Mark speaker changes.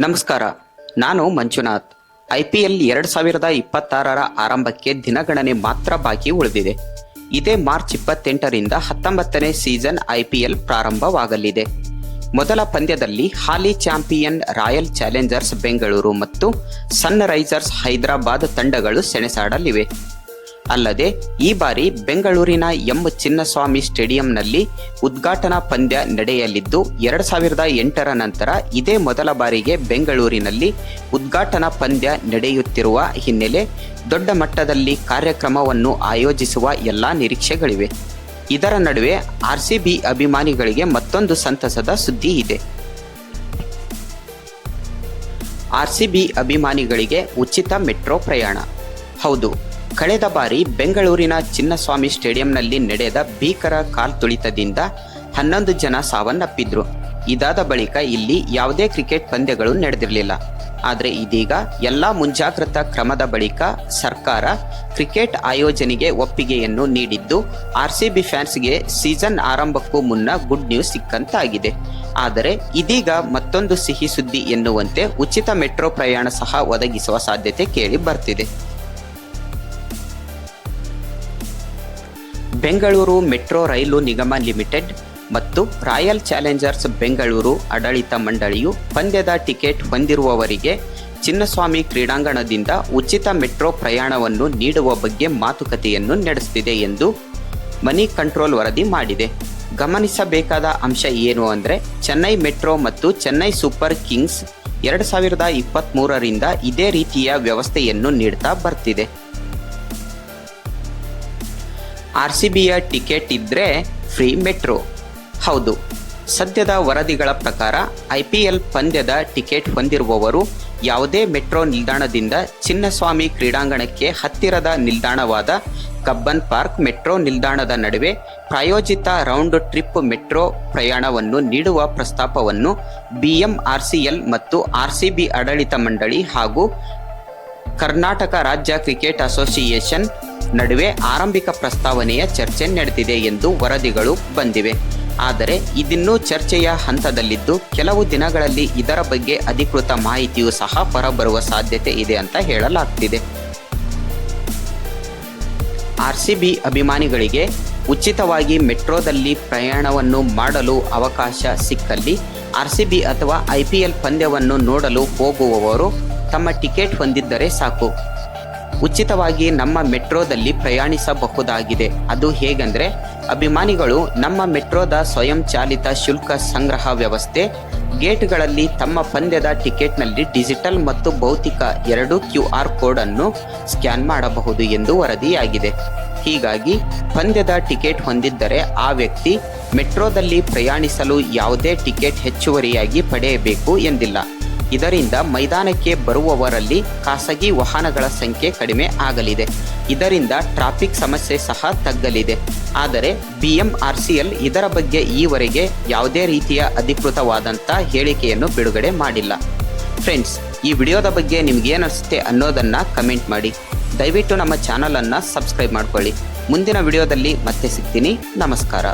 Speaker 1: ನಮಸ್ಕಾರ, ನಾನು ಮಂಜುನಾಥ್. IPL 2026ರ ಆರಂಭಕ್ಕೆ ದಿನಗಣನೆ ಮಾತ್ರ ಬಾಕಿ ಉಳಿದಿದೆ. ಇದೇ ಮಾರ್ಚ್ 28ರಿಂದ 19ನೇ ಸೀಸನ್ IPL ಪ್ರಾರಂಭವಾಗಲಿದೆ. ಮೊದಲ ಪಂದ್ಯದಲ್ಲಿ ಹಾಲಿ ಚಾಂಪಿಯನ್ ರಾಯಲ್ ಚಾಲೆಂಜರ್ಸ್ ಬೆಂಗಳೂರು ಮತ್ತು ಸನ್ ರೈಸರ್ಸ್ ಹೈದರಾಬಾದ್ ತಂಡಗಳು ಸೆಣಸಾಡಲಿವೆ. ಅಲ್ಲದೆ ಈ ಬಾರಿ ಬೆಂಗಳೂರಿನ ಎಂ ಚಿನ್ನಸ್ವಾಮಿ ಸ್ಟೇಡಿಯಂನಲ್ಲಿ ಉದ್ಘಾಟನಾ ಪಂದ್ಯ ನಡೆಯಲಿದ್ದು 2008ರ ನಂತರ ಇದೇ ಮೊದಲ ಬಾರಿಗೆ ಬೆಂಗಳೂರಿನಲ್ಲಿ ಉದ್ಘಾಟನಾ ಪಂದ್ಯ ನಡೆಯುತ್ತಿರುವ ಹಿನ್ನೆಲೆ ದೊಡ್ಡ ಮಟ್ಟದಲ್ಲಿ ಕಾರ್ಯಕ್ರಮವನ್ನು ಆಯೋಜಿಸುವ ಎಲ್ಲ ನಿರೀಕ್ಷೆಗಳಿವೆ. ಇದರ ನಡುವೆ RCB ಅಭಿಮಾನಿಗಳಿಗೆ ಮತ್ತೊಂದು ಸಂತಸದ ಸುದ್ದಿ ಇದೆ. RCB ಅಭಿಮಾನಿಗಳಿಗೆ ಉಚಿತ ಮೆಟ್ರೋ ಪ್ರಯಾಣ. ಹೌದು, ಕಳೆದ ಬಾರಿ ಬೆಂಗಳೂರಿನ ಚಿನ್ನಸ್ವಾಮಿ ಸ್ಟೇಡಿಯಂನಲ್ಲಿ ನಡೆದ ಭೀಕರ ಕಾಲ್ತುಳಿತದಿಂದ 11 ಜನ ಸಾವನ್ನಪ್ಪಿದ್ರು. ಇದಾದ ಬಳಿಕ ಇಲ್ಲಿ ಯಾವುದೇ ಕ್ರಿಕೆಟ್ ಪಂದ್ಯಗಳು ನಡೆದಿರಲಿಲ್ಲ. ಆದರೆ ಇದೀಗ ಎಲ್ಲ ಮುಂಜಾಗ್ರತಾ ಕ್ರಮದ ಬಳಿಕ ಸರ್ಕಾರ ಕ್ರಿಕೆಟ್ ಆಯೋಜನೆಗೆ ಒಪ್ಪಿಗೆಯನ್ನು ನೀಡಿದ್ದು RCB ಫ್ಯಾನ್ಸ್ಗೆ ಸೀಸನ್ ಆರಂಭಕ್ಕೂ ಮುನ್ನ ಗುಡ್ ನ್ಯೂಸ್ ಸಿಕ್ಕಂತಾಗಿದೆ. ಆದರೆ ಇದೀಗ ಮತ್ತೊಂದು ಸಿಹಿ ಸುದ್ದಿ ಎನ್ನುವಂತೆ ಉಚಿತ ಮೆಟ್ರೋ ಪ್ರಯಾಣ ಸಹ ಒದಗಿಸುವ ಸಾಧ್ಯತೆ ಕೇಳಿ ಬರ್ತಿದೆ. ಬೆಂಗಳೂರು ಮೆಟ್ರೋ ರೈಲು ನಿಗಮ ಲಿಮಿಟೆಡ್ ಮತ್ತು ರಾಯಲ್ ಚಾಲೆಂಜರ್ಸ್ ಬೆಂಗಳೂರು ಆಡಳಿತ ಮಂಡಳಿಯು ಪಂದ್ಯದ ಟಿಕೆಟ್ ಹೊಂದಿರುವವರಿಗೆ ಚಿನ್ನಸ್ವಾಮಿ ಕ್ರೀಡಾಂಗಣದಿಂದ ಉಚಿತ ಮೆಟ್ರೋ ಪ್ರಯಾಣವನ್ನು ನೀಡುವ ಬಗ್ಗೆ ಮಾತುಕತೆಯನ್ನು ನಡೆಸುತ್ತಿದೆ ಎಂದು ಮನಿ ಕಂಟ್ರೋಲ್ ವರದಿ ಮಾಡಿದೆ. ಗಮನಿಸಬೇಕಾದ ಅಂಶ ಏನು ಅಂದರೆ, ಚೆನ್ನೈ ಮೆಟ್ರೋ ಮತ್ತು ಚೆನ್ನೈ ಸೂಪರ್ ಕಿಂಗ್ಸ್ 2023ರಿಂದ ಇದೇ ರೀತಿಯ ವ್ಯವಸ್ಥೆಯನ್ನು ನೀಡ್ತಾ ಬರ್ತಿದೆ. RCBಯ ಟಿಕೆಟ್ ಇದ್ದರೆ ಫ್ರೀ ಮೆಟ್ರೋ. ಹೌದು, ಸದ್ಯದ ವರದಿಗಳ ಪ್ರಕಾರ IPL ಪಂದ್ಯದ ಟಿಕೆಟ್ ಹೊಂದಿರುವವರು ಯಾವುದೇ ಮೆಟ್ರೋ ನಿಲ್ದಾಣದಿಂದ ಚಿನ್ನಸ್ವಾಮಿ ಕ್ರೀಡಾಂಗಣಕ್ಕೆ ಹತ್ತಿರದ ನಿಲ್ದಾಣವಾದ ಕಬ್ಬನ್ ಪಾರ್ಕ್ ಮೆಟ್ರೋ ನಿಲ್ದಾಣದ ನಡುವೆ ಪ್ರಾಯೋಜಿತ ರೌಂಡ್ ಟ್ರಿಪ್ ಮೆಟ್ರೋ ಪ್ರಯಾಣವನ್ನು ನೀಡುವ ಪ್ರಸ್ತಾಪವನ್ನು BMRCL ಮತ್ತು RCB ಆಡಳಿತ ಮಂಡಳಿ ಹಾಗೂ ಕರ್ನಾಟಕ ರಾಜ್ಯ ಕ್ರಿಕೆಟ್ ಅಸೋಸಿಯೇಷನ್ ನಡುವೆ ಆರಂಭಿಕ ಪ್ರಸ್ತಾವನೆಯ ಚರ್ಚೆ ನಡೆದಿದೆ ಎಂದು ವರದಿಗಳು ಬಂದಿವೆ. ಆದರೆ ಇದಿನ್ನೂ ಚರ್ಚೆಯ ಹಂತದಲ್ಲಿದ್ದು ಕೆಲವು ದಿನಗಳಲ್ಲಿ ಇದರ ಬಗ್ಗೆ ಅಧಿಕೃತ ಮಾಹಿತಿಯೂ ಸಹ ಹೊರಬರುವ ಸಾಧ್ಯತೆ ಇದೆ ಅಂತ ಹೇಳಲಾಗ್ತಿದೆ. RCB ಅಭಿಮಾನಿಗಳಿಗೆ ಉಚಿತವಾಗಿ ಮೆಟ್ರೋದಲ್ಲಿ ಪ್ರಯಾಣವನ್ನು ಮಾಡಲು ಅವಕಾಶ ಸಿಕ್ಕಲ್ಲಿ RCB ಅಥವಾ IPL ಪಂದ್ಯವನ್ನು ನೋಡಲು ಹೋಗುವವರು ತಮ್ಮ ಟಿಕೆಟ್ ಹೊಂದಿದ್ದರೆ ಸಾಕು, ಉಚಿತವಾಗಿ ನಮ್ಮ ಮೆಟ್ರೋದಲ್ಲಿ ಪ್ರಯಾಣಿಸಬಹುದಾಗಿದೆ. ಅದು ಹೇಗೆಂದರೆ, ಅಭಿಮಾನಿಗಳು ನಮ್ಮ ಮೆಟ್ರೋದ ಸ್ವಯಂ ಚಾಲಿತ ಶುಲ್ಕ ಸಂಗ್ರಹ ವ್ಯವಸ್ಥೆ ಗೇಟ್ಗಳಲ್ಲಿ ತಮ್ಮ ಪಂದ್ಯದ ಟಿಕೆಟ್ನಲ್ಲಿ ಡಿಜಿಟಲ್ ಮತ್ತು ಭೌತಿಕ ಎರಡೂ QR ಕೋಡ್ ಅನ್ನು ಸ್ಕ್ಯಾನ್ ಮಾಡಬಹುದು ಎಂದು ವರದಿಯಾಗಿದೆ. ಹೀಗಾಗಿ ಪಂದ್ಯದ ಟಿಕೆಟ್ ಹೊಂದಿದ್ದರೆ ಆ ವ್ಯಕ್ತಿ ಮೆಟ್ರೋದಲ್ಲಿ ಪ್ರಯಾಣಿಸಲು ಯಾವುದೇ ಟಿಕೆಟ್ ಹೆಚ್ಚುವರಿಯಾಗಿ ಪಡೆಯಬೇಕು ಎಂದಿಲ್ಲ. ಇದರಿಂದ ಮೈದಾನಕ್ಕೆ ಬರುವವರಲ್ಲಿ ಖಾಸಗಿ ವಾಹನಗಳ ಸಂಖ್ಯೆ ಕಡಿಮೆ ಆಗಲಿದೆ. ಇದರಿಂದ ಟ್ರಾಫಿಕ್ ಸಮಸ್ಯೆ ಸಹ ತಗ್ಗಲಿದೆ. ಆದರೆ BMRCL ಇದರ ಬಗ್ಗೆ ಈವರೆಗೆ ಯಾವುದೇ ರೀತಿಯ ಅಧಿಕೃತವಾದಂಥ ಹೇಳಿಕೆಯನ್ನು ಬಿಡುಗಡೆ ಮಾಡಿಲ್ಲ. ಫ್ರೆಂಡ್ಸ್, ಈ ವಿಡಿಯೋದ ಬಗ್ಗೆ ನಿಮ್ಗೇನು ಅನಿಸುತ್ತೆ ಅನ್ನೋದನ್ನು ಕಮೆಂಟ್ ಮಾಡಿ. ದಯವಿಟ್ಟು ನಮ್ಮ ಚಾನಲನ್ನು ಸಬ್ಸ್ಕ್ರೈಬ್ ಮಾಡ್ಕೊಳ್ಳಿ. ಮುಂದಿನ ವಿಡಿಯೋದಲ್ಲಿ ಮತ್ತೆ ಸಿಗ್ತೀನಿ. ನಮಸ್ಕಾರ.